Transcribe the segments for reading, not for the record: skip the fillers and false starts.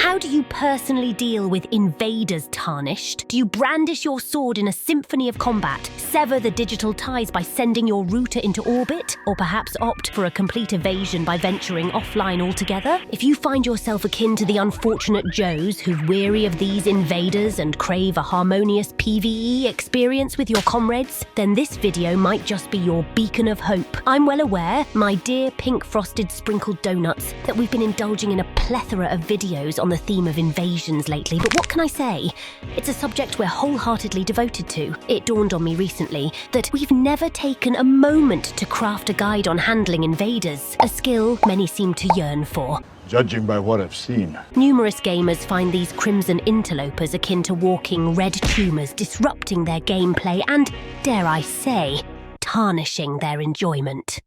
How do you personally deal with invaders tarnished? Do you brandish your sword in a symphony of combat, sever the digital ties by sending your router into orbit, or perhaps opt for a complete evasion by venturing offline altogether? If you find yourself akin to the unfortunate Joes who've weary of these invaders and crave a harmonious PvE experience with your comrades, then this video might just be your beacon of hope. I'm well aware, my dear pink frosted sprinkled donuts, that we've been indulging in a plethora of videos on the theme of invasions lately, but what can I say? It's a subject we're wholeheartedly devoted to. It dawned on me recently that we've never taken a moment to craft a guide on handling invaders, a skill many seem to yearn for. Judging by what I've seen. Numerous gamers find these crimson interlopers akin to walking red tumors, disrupting their gameplay and, dare I say, tarnishing their enjoyment.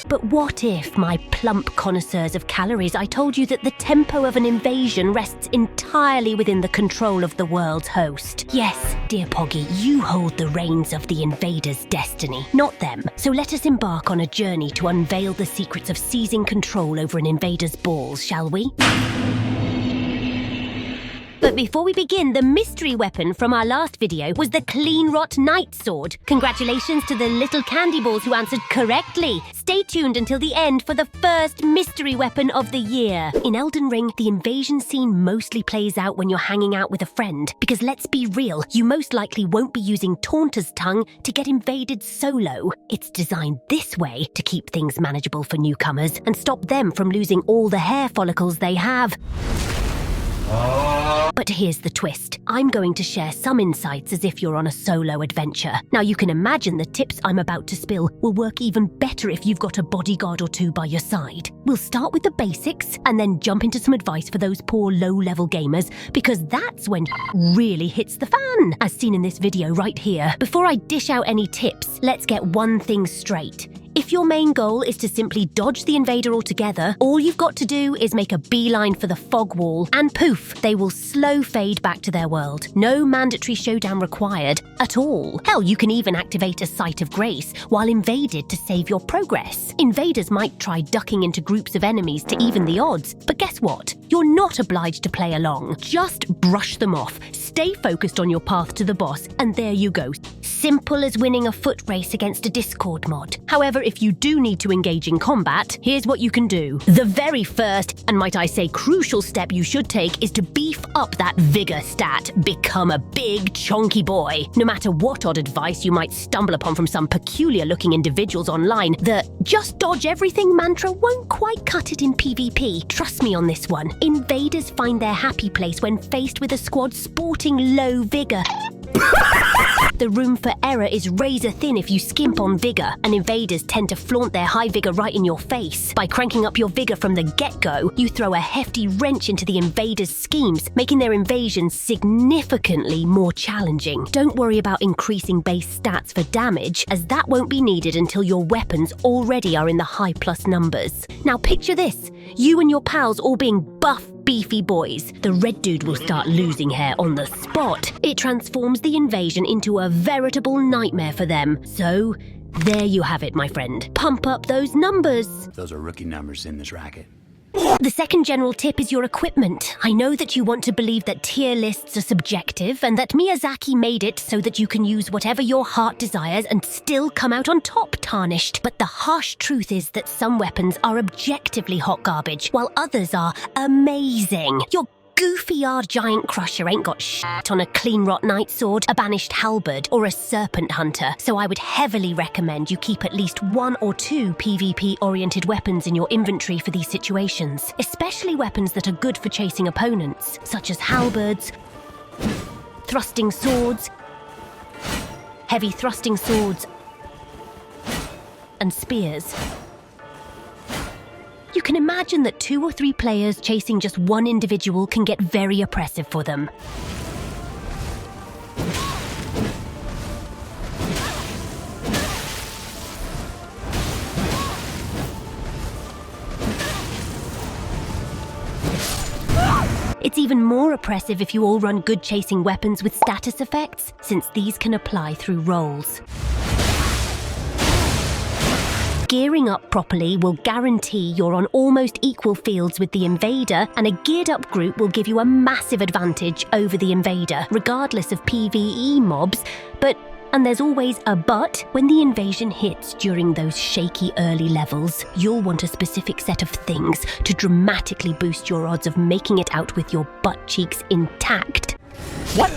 But what if, my plump connoisseurs of calories, I told you that the tempo of an invasion rests entirely within the control of the world's host? Yes, dear Poggy, you hold the reins of the invader's destiny, not them. So let us embark on a journey to unveil the secrets of seizing control over an invader's balls, shall we? But before we begin, the mystery weapon from our last video was the Clean Rot Night Sword. Congratulations to the little candy balls who answered correctly. Stay tuned until the end for the first mystery weapon of the year. In Elden Ring, the invasion scene mostly plays out when you're hanging out with a friend, because let's be real, you most likely won't be using Taunter's Tongue to get invaded solo. It's designed this way to keep things manageable for newcomers and stop them from losing all the hair follicles they have. But here's the twist. I'm going to share some insights as if you're on a solo adventure. Now you can imagine the tips I'm about to spill will work even better if you've got a bodyguard or two by your side. We'll start with the basics and then jump into some advice for those poor low-level gamers, because that's when really hits the fan, as seen in this video right here. Before I dish out any tips, let's get one thing straight. If your main goal is to simply dodge the invader altogether, all you've got to do is make a beeline for the fog wall, and poof, they will slow fade back to their world. No mandatory showdown required at all. Hell, you can even activate a Sight of Grace while invaded to save your progress. Invaders might try ducking into groups of enemies to even the odds, but guess what? You're not obliged to play along. Just brush them off, stay focused on your path to the boss, and there you go. Simple as winning a foot race against a Discord mod. However, if you do need to engage in combat, here's what you can do. The very first, and might I say crucial step you should take, is to beef up that vigor stat. Become a big, chonky boy. No matter what odd advice you might stumble upon from some peculiar-looking individuals online, the just dodge everything mantra won't quite cut it in PvP. Trust me on this one. Invaders find their happy place when faced with a squad sporting low vigor. The room for error is razor thin if you skimp on vigor, and invaders tend to flaunt their high vigor right in your face. By cranking up your vigor from the get-go, you throw a hefty wrench into the invaders' schemes, making their invasion significantly more challenging. Don't worry about increasing base stats for damage, as that won't be needed until your weapons already are in the high plus numbers. Now picture this, you and your pals all being buff, beefy boys. The red dude will start losing hair on the spot. It transforms the invasion into a veritable nightmare for them. So, there you have it, my friend. Pump up those numbers. Those are rookie numbers in this racket. The second general tip is your equipment. I know that you want to believe that tier lists are subjective and that Miyazaki made it so that you can use whatever your heart desires and still come out on top tarnished. But the harsh truth is that some weapons are objectively hot garbage, while others are amazing. Your goofy-ass giant crusher ain't got shit on a Clean Rot Night Sword, a banished halberd, or a serpent hunter, so I would heavily recommend you keep at least one or two PvP-oriented weapons in your inventory for these situations, especially weapons that are good for chasing opponents, such as halberds, thrusting swords, heavy thrusting swords, and spears. You can imagine that 2 or 3 players chasing just one individual can get very oppressive for them. It's even more oppressive if you all run good chasing weapons with status effects, since these can apply through rolls. Gearing up properly will guarantee you're on almost equal fields with the invader, and a geared up group will give you a massive advantage over the invader, regardless of PvE mobs. But, and there's always a but, when the invasion hits during those shaky early levels, you'll want a specific set of things to dramatically boost your odds of making it out with your butt cheeks intact. What?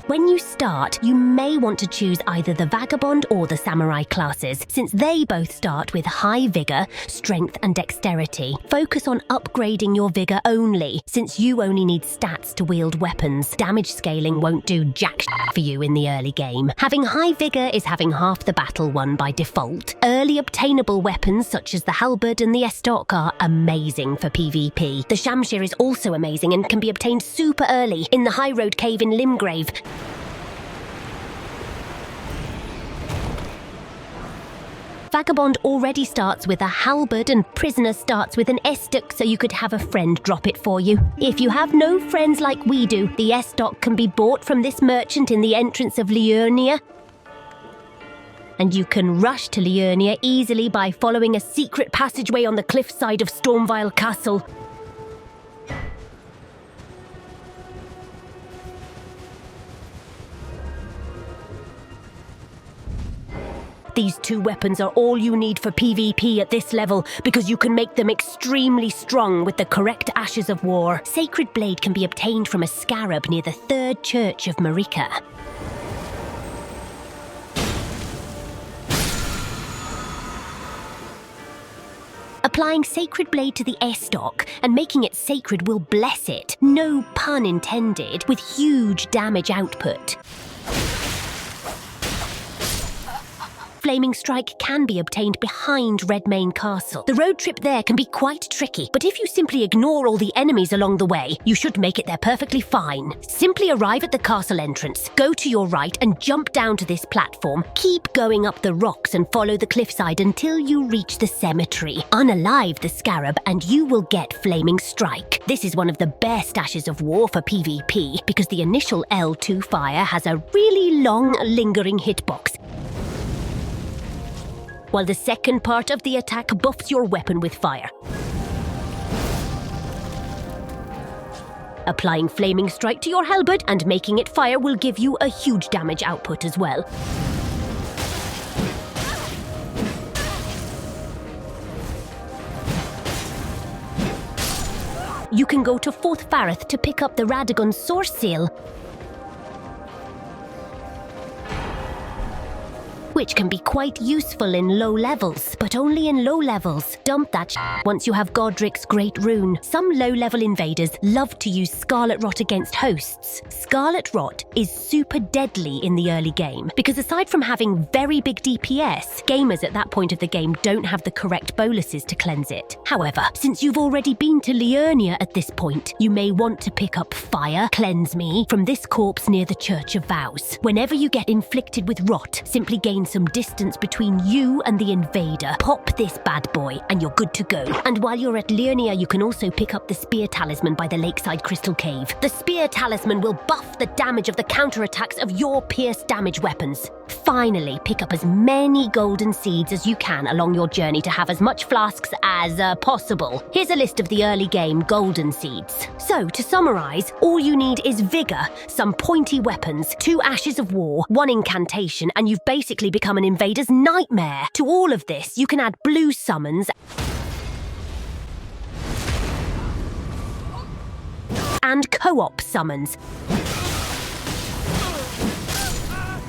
When you start, you may want to choose either the Vagabond or the Samurai classes, since they both start with high vigor, strength and dexterity. Focus on upgrading your vigor only, since you only need stats to wield weapons. Damage scaling won't do jack shit for you in the early game. Having high vigor is having half the battle won by default. Early obtainable weapons such as the halberd and the estoc are amazing for PvP. The Shamshir is also amazing and can be obtained super early in the High Road Cave in Limgrave. Vagabond already starts with a halberd and Prisoner starts with an estoc, so you could have a friend drop it for you. If you have no friends like we do, the estoc can be bought from this merchant in the entrance of Liurnia. And you can rush to Liurnia easily by following a secret passageway on the cliffside of Stormvile Castle. These two weapons are all you need for PvP at this level, because you can make them extremely strong with the correct Ashes of War. Sacred Blade can be obtained from a scarab near the Third Church of Marika. Applying Sacred Blade to the estoc and making it sacred will bless it, no pun intended, with huge damage output. Flaming Strike can be obtained behind Redmane Castle. The road trip there can be quite tricky, but if you simply ignore all the enemies along the way, you should make it there perfectly fine. Simply arrive at the castle entrance, go to your right and jump down to this platform. Keep going up the rocks and follow the cliffside until you reach the cemetery. Unalive the scarab and you will get Flaming Strike. This is one of the best Ashes of War for PvP because the initial L2 fire has a really long, lingering hitbox, while the second part of the attack buffs your weapon with fire. Applying Flaming Strike to your halberd and making it fire will give you a huge damage output as well. You can go to Fourth Farith to pick up the Radagon Source Seal, which can be quite useful in low levels, but only in low levels. Dump that once you have Godric's Great Rune. Some low-level invaders love to use Scarlet Rot against hosts. Scarlet Rot is super deadly in the early game, because aside from having very big DPS, gamers at that point of the game don't have the correct boluses to cleanse it. However, since you've already been to Liurnia at this point, you may want to pick up Fire, Cleanse Me, from this corpse near the Church of Vows. Whenever you get inflicted with Rot, simply gain some distance between you and the invader. Pop this bad boy and you're good to go. And while you're at Liurnia, you can also pick up the Spear Talisman by the Lakeside Crystal Cave. The Spear Talisman will buff the damage of the counterattacks of your pierce damage weapons. Finally, pick up as many golden seeds as you can along your journey to have as much flasks as possible. Here's a list of the early game golden seeds. So, to summarize, all you need is vigor, some pointy weapons, 2 Ashes of War, 1 incantation, and you've basically become an invader's nightmare. To all of this, you can add blue summons and co-op summons,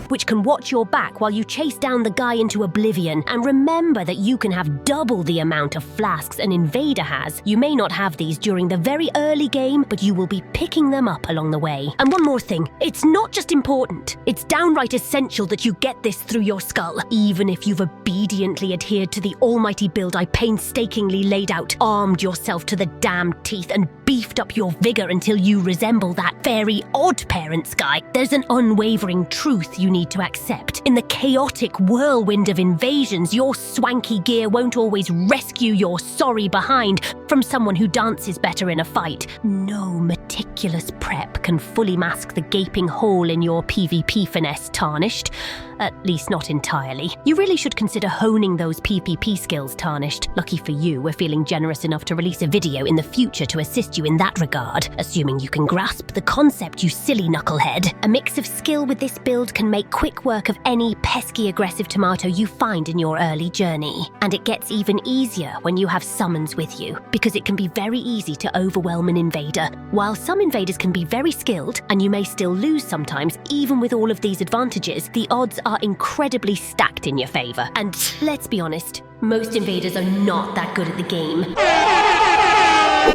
which can watch your back while you chase down the guy into oblivion. And remember that you can have double the amount of flasks an invader has. You may not have these during the very early game, but you will be picking them up along the way. And one more thing, it's not just important, it's downright essential that you get this through your skull. Even if you've obediently adhered to the almighty build I painstakingly laid out, armed yourself to the damned teeth and beefed up your vigor until you resemble that very odd parents guy, there's an unwavering truth you need to accept. In the chaotic whirlwind of invasions, your swanky gear won't always rescue your sorry behind from someone who dances better in a fight. No meticulous prep can fully mask the gaping hole in your PvP finesse, Tarnished. At least not entirely. You really should consider honing those PvP skills, Tarnished. Lucky for you, we're feeling generous enough to release a video in the future to assist you in that regard, assuming you can grasp the concept, you silly knucklehead. A mix of skill with this build can make quick work of any pesky aggressive tomato you find in your early journey. And it gets even easier when you have summons with you, because it can be very easy to overwhelm an invader. While some invaders can be very skilled, and you may still lose sometimes, even with all of these advantages, the odds are incredibly stacked in your favor. And let's be honest, most invaders are not that good at the game.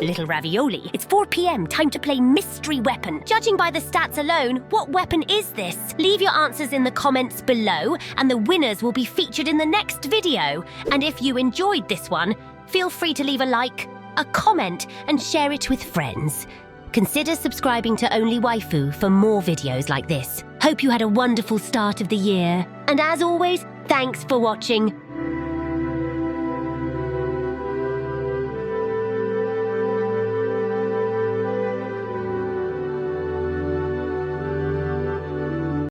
Little ravioli, it's 4 p.m, time to play mystery weapon. Judging by the stats alone, what weapon is this? Leave your answers in the comments below, and the winners will be featured in the next video. And if you enjoyed this one, feel free to leave a like, a comment, and share it with friends. Consider subscribing to OnlyWaifu for more videos like this. Hope you had a wonderful start of the year. And as always, thanks for watching.